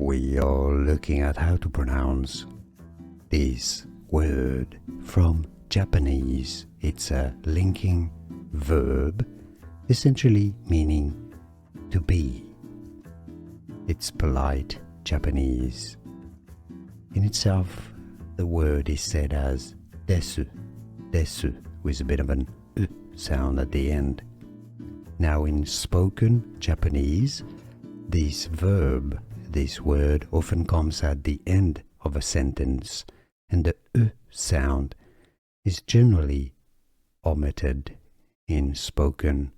We are looking at how to pronounce this word from Japanese. It's a linking verb, essentially meaning to be. It's polite Japanese. In itself, the word is said as desu, desu, with a bit of an sound at the end. Now in spoken Japanese, this verb, this word often comes at the end of a sentence, and the sound is generally omitted in spoken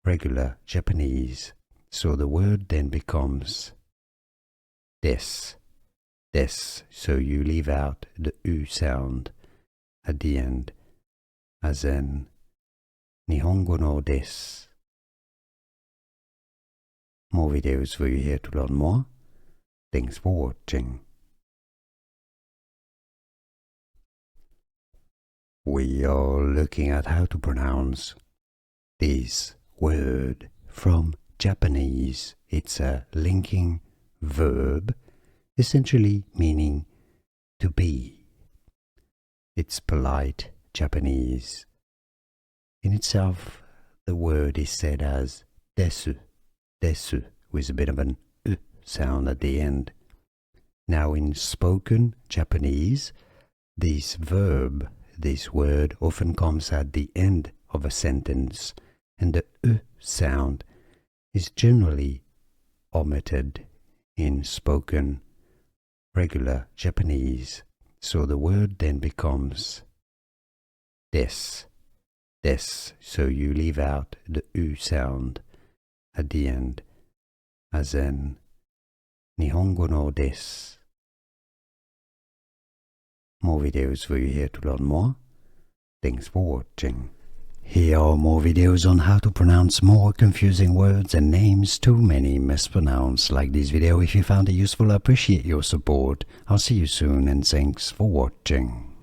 regular Japanese. So the word then becomes des, des. So you leave out the sound at the end, as in Nihongo no desu. More videos for you here to learn more. Thanks for watching. We are looking at how to pronounce this word from Japanese. It's a linking verb, essentially meaning to be. It's polite Japanese. In itself, the word is said as desu, desu, with a bit of an sound at the end. Now in spoken Japanese, this verb, this word often comes at the end of a sentence, and the sound is generally omitted in spoken regular Japanese. So the word then becomes des, des. So you leave out the sound at the end, as in Nihongo no desu. More videos for you here to learn more. Thanks for watching. Here are more videos on how to pronounce more confusing words and names too many mispronounced. Like this video if you found it useful. I appreciate your support. I'll see you soon and thanks for watching.